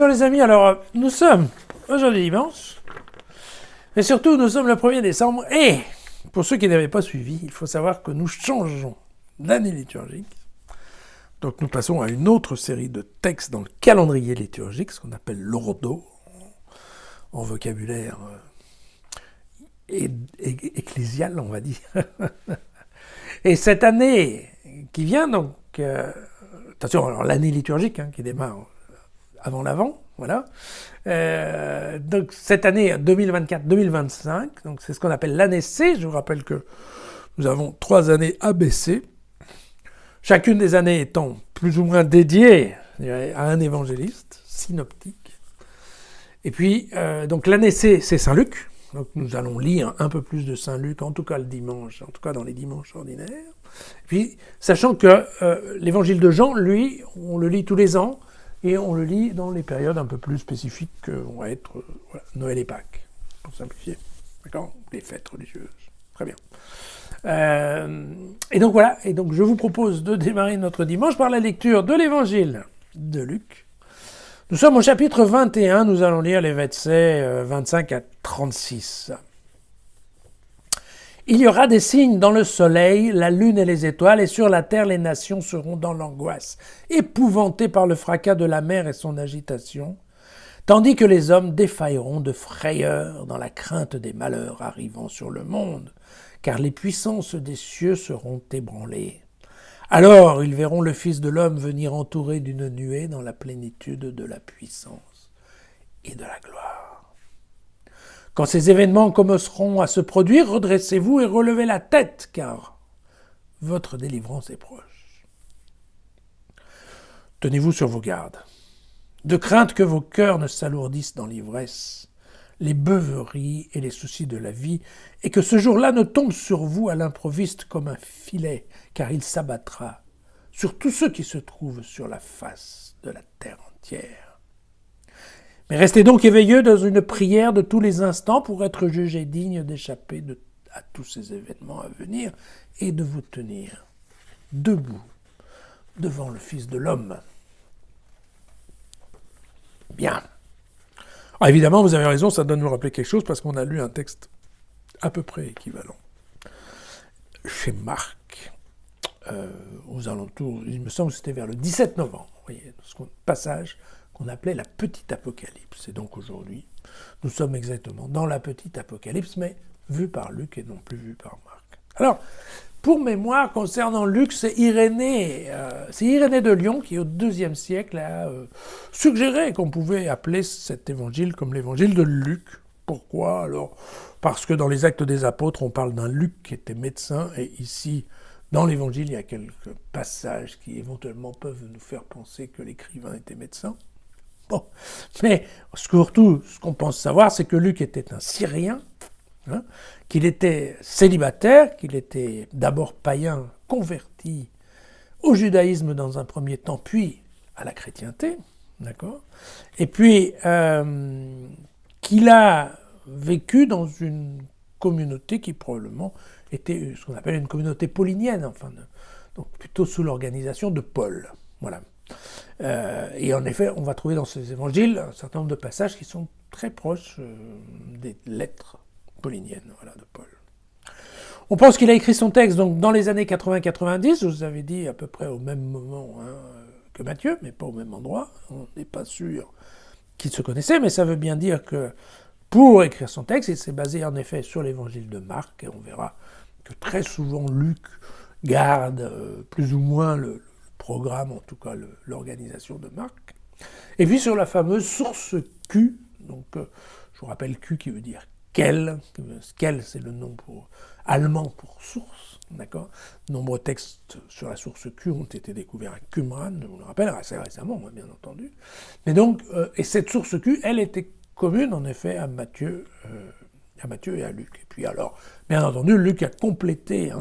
Bon les amis, alors nous sommes aujourd'hui dimanche, mais surtout nous sommes le 1er décembre, et pour ceux qui n'avaient pas suivi, il faut savoir que nous changeons d'année liturgique. Donc nous passons à une autre série de textes dans le calendrier liturgique, ce qu'on appelle l'ordo, en vocabulaire ecclésial, on va dire. Et cette année qui vient, donc, attention, alors l'année liturgique qui démarre avant l'Avent, voilà. Donc cette année 2024-2025, donc c'est ce qu'on appelle l'année C. Je vous rappelle que nous avons 3 années ABC, chacune des années étant plus ou moins dédiée à un évangéliste synoptique. Et puis, donc l'année C, c'est Saint Luc. Donc nous allons lire un peu plus de Saint Luc, en tout cas le dimanche, en tout cas dans les dimanches ordinaires. Et puis, sachant que l'évangile de Jean, lui, on le lit tous les ans, et on le lit dans les périodes un peu plus spécifiques que vont être Noël et Pâques, pour simplifier. D'accord ? Les fêtes religieuses. Très bien. Et donc voilà, et donc je vous propose de démarrer notre dimanche par la lecture de l'évangile de Luc. Nous sommes au chapitre 21, nous allons lire les versets 25 à 36. Il y aura des signes dans le soleil, la lune et les étoiles, et sur la terre les nations seront dans l'angoisse, épouvantées par le fracas de la mer et son agitation, tandis que les hommes défailleront de frayeur dans la crainte des malheurs arrivant sur le monde, car les puissances des cieux seront ébranlées. Alors ils verront le Fils de l'homme venir entouré d'une nuée dans la plénitude de la puissance et de la gloire. Quand ces événements commenceront à se produire, redressez-vous et relevez la tête, car votre délivrance est proche. Tenez-vous sur vos gardes, de crainte que vos cœurs ne s'alourdissent dans l'ivresse, les beuveries et les soucis de la vie, et que ce jour-là ne tombe sur vous à l'improviste comme un filet, car il s'abattra sur tous ceux qui se trouvent sur la face de la terre entière. Mais restez donc éveilleux dans une prière de tous les instants pour être jugés dignes d'échapper à tous ces événements à venir et de vous tenir debout devant le Fils de l'homme. Bien. Alors évidemment, vous avez raison, ça doit nous rappeler quelque chose parce qu'on a lu un texte à peu près équivalent chez Marc, aux alentours, il me semble que c'était vers le 17 novembre, vous voyez, ce passage qu'on appelait la petite Apocalypse. Et donc aujourd'hui, nous sommes exactement dans la petite Apocalypse, mais vue par Luc et non plus vue par Marc. Alors, pour mémoire, concernant Luc, c'est Irénée de Lyon qui, au IIe siècle, a suggéré qu'on pouvait appeler cet évangile comme l'évangile de Luc. Pourquoi alors ? Parce que dans les Actes des Apôtres, on parle d'un Luc qui était médecin, et ici, dans l'évangile, il y a quelques passages qui éventuellement peuvent nous faire penser que l'écrivain était médecin. Bon, mais surtout, ce qu'on pense savoir, c'est que Luc était un Syrien, qu'il était célibataire, qu'il était d'abord païen, converti au judaïsme dans un premier temps, puis à la chrétienté, d'accord ? Et puis qu'il a vécu dans une communauté qui probablement était ce qu'on appelle une communauté paulinienne, donc plutôt sous l'organisation de Paul, voilà. Et en effet, on va trouver dans ces évangiles un certain nombre de passages qui sont très proches des lettres pauliniennes, voilà, de Paul. On pense qu'il a écrit son texte donc dans les années 80-90, je vous avais dit à peu près au même moment que Matthieu, mais pas au même endroit. On n'est pas sûr qu'ils se connaissaient, mais ça veut bien dire que pour écrire son texte, il s'est basé en effet sur l'évangile de Marc, et on verra que très souvent Luc garde plus ou moins le programme, en tout cas l'organisation de Marc. Et puis sur la fameuse source Q, donc je vous rappelle Q qui veut dire quel c'est le nom allemand pour source, d'accord ? Nombreux textes sur la source Q ont été découverts à Qumran, je vous le rappelle, assez récemment, bien entendu. Mais donc, et cette source Q, elle était commune en effet à Matthieu et à Luc. Et puis alors, bien entendu, Luc a complété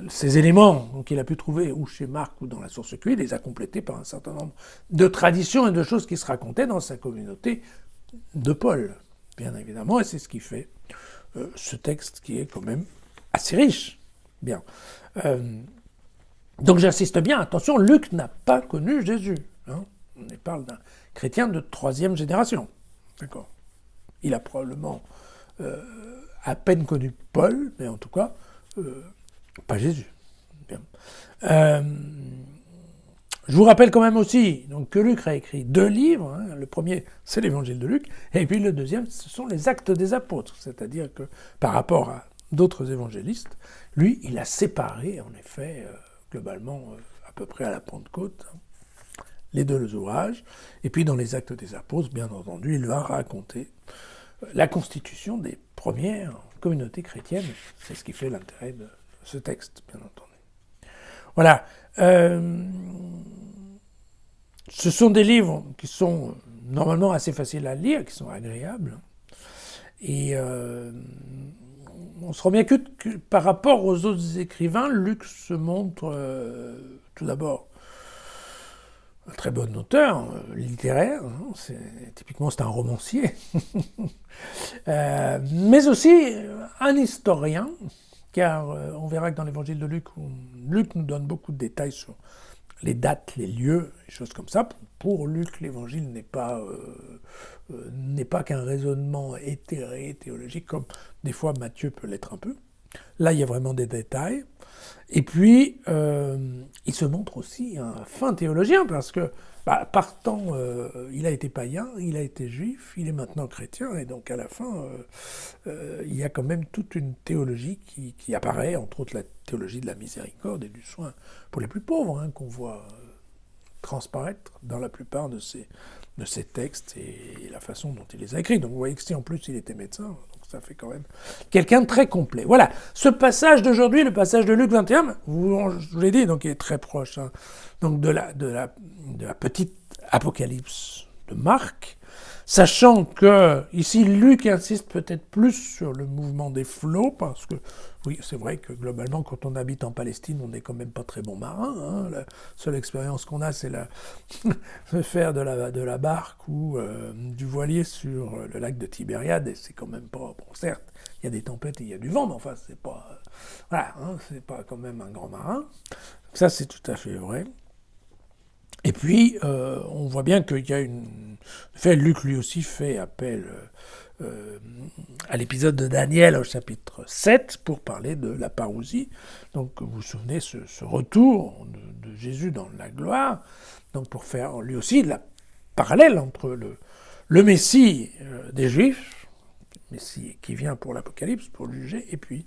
ces éléments qu'il a pu trouver ou chez Marc ou dans la source Q, il les a complétés par un certain nombre de traditions et de choses qui se racontaient dans sa communauté de Paul, bien évidemment, et c'est ce qui fait ce texte qui est quand même assez riche. Bien. Donc j'insiste bien, attention, Luc n'a pas connu Jésus. On parle d'un chrétien de 3e génération. D'accord. Il a probablement à peine connu Paul, mais en tout cas, pas Jésus. Bien. Je vous rappelle quand même aussi donc, que Luc a écrit 2 livres. Hein. Le premier, c'est l'évangile de Luc, et puis le deuxième, ce sont les actes des apôtres. C'est-à-dire que par rapport à d'autres évangélistes, lui, il a séparé, en effet, globalement, à peu près à la Pentecôte, les 2 ouvrages. Et puis dans les actes des apôtres, bien entendu, il va raconter la constitution des premières communautés chrétiennes. C'est ce qui fait l'intérêt de ce texte, bien entendu. Voilà. Ce sont des livres qui sont normalement assez faciles à lire, qui sont agréables. Et on se rend bien compte que par rapport aux autres écrivains, Luc se montre tout d'abord un très bon auteur littéraire. Typiquement, c'est un romancier. Mais aussi un historien, car on verra que dans l'évangile de Luc, Luc nous donne beaucoup de détails sur les dates, les lieux, des choses comme ça. Pour Luc, l'évangile n'est pas qu'un raisonnement éthéré, théologique, comme des fois Matthieu peut l'être un peu. Là, il y a vraiment des détails. Et puis, il se montre aussi un fin théologien, parce que, partant, il a été païen, il a été juif, il est maintenant chrétien, et donc à la fin, il y a quand même toute une théologie qui apparaît, entre autres la théologie de la miséricorde et du soin pour les plus pauvres, hein, qu'on voit transparaître dans la plupart de ces textes et la façon dont il les a écrits. Donc vous voyez que si en plus il était médecin, donc ça fait quand même quelqu'un de très complet. Voilà, ce passage d'aujourd'hui, le passage de Luc 21, je vous l'ai dit, donc il est très proche hein, donc de la petite Apocalypse de Marc, sachant que ici Luc insiste peut-être plus sur le mouvement des flots, parce que oui, c'est vrai que globalement, quand on habite en Palestine, on n'est quand même pas très bon marin. Hein. La seule expérience qu'on a, c'est de faire de la barque ou du voilier sur le lac de Tibériade, et c'est quand même pas... Bon, certes, il y a des tempêtes et il y a du vent, mais enfin, c'est pas... voilà, hein, c'est pas quand même un grand marin. Donc ça, c'est tout à fait vrai. Et puis, on voit bien qu'il y a une... En fait, Luc, lui aussi, fait appel... à l'épisode de Daniel au chapitre 7 pour parler de la parousie. Donc vous vous souvenez, ce retour de Jésus dans la gloire, donc pour faire lui aussi la parallèle entre le Messie des Juifs, le Messie qui vient pour l'Apocalypse, pour juger, et puis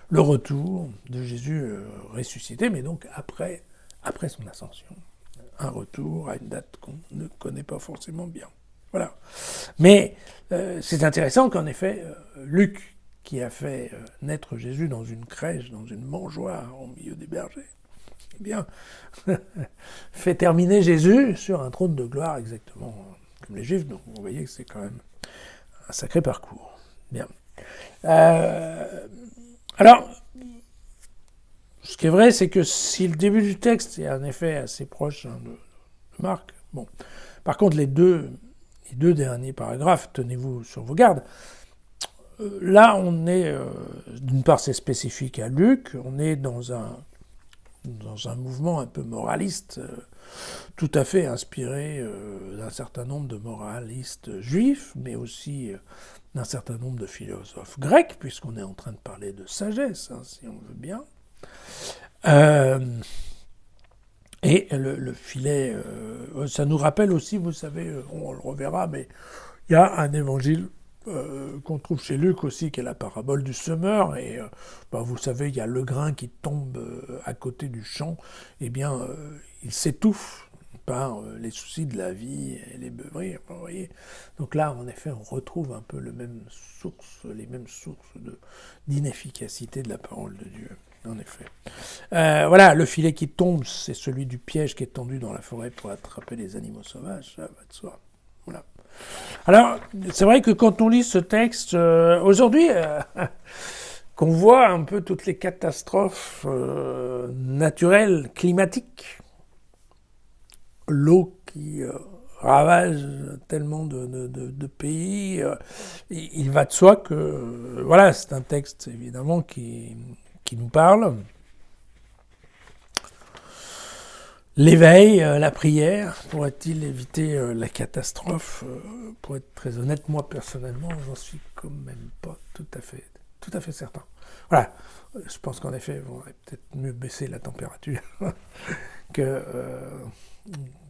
le retour de Jésus ressuscité, mais donc après son ascension. Un retour à une date qu'on ne connaît pas forcément bien. Voilà. Mais c'est intéressant qu'en effet, Luc, qui a fait naître Jésus dans une crèche, dans une mangeoire au milieu des bergers, eh bien, fait terminer Jésus sur un trône de gloire exactement comme les Juifs. Donc vous voyez que c'est quand même un sacré parcours. Bien. Alors, ce qui est vrai, c'est que si le début du texte est en effet assez proche de Marc, bon, par contre les deux derniers paragraphes, tenez-vous sur vos gardes. Là, on est, d'une part, c'est spécifique à Luc, on est dans un mouvement un peu moraliste, tout à fait inspiré d'un certain nombre de moralistes juifs, mais aussi d'un certain nombre de philosophes grecs, puisqu'on est en train de parler de sagesse, hein, si on veut bien. Et le filet, ça nous rappelle aussi, vous savez, on le reverra, mais il y a un évangile qu'on trouve chez Luc aussi, qui est la parabole du semeur, et vous savez, il y a le grain qui tombe à côté du champ, eh bien, il s'étouffe par les soucis de la vie et les beuveries, vous voyez. Donc là, en effet, on retrouve un peu les mêmes sources d'inefficacité de la parole de Dieu. En effet. Voilà, le filet qui tombe, c'est celui du piège qui est tendu dans la forêt pour attraper les animaux sauvages, ça va de soi. Voilà. Alors, c'est vrai que quand on lit ce texte, aujourd'hui, qu'on voit un peu toutes les catastrophes naturelles, climatiques, l'eau qui ravage tellement de pays, il va de soi que, voilà, c'est un texte évidemment qui nous parle. L'éveil, la prière, pourrait-il éviter la catastrophe? Pour être très honnête, moi personnellement, j'en suis quand même pas tout à fait certain. Voilà, je pense qu'en effet, il vaudrait peut-être mieux baisser la température que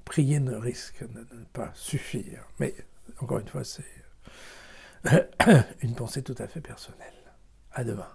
prier ne risque de ne pas suffire. Mais encore une fois, c'est une pensée tout à fait personnelle. À demain.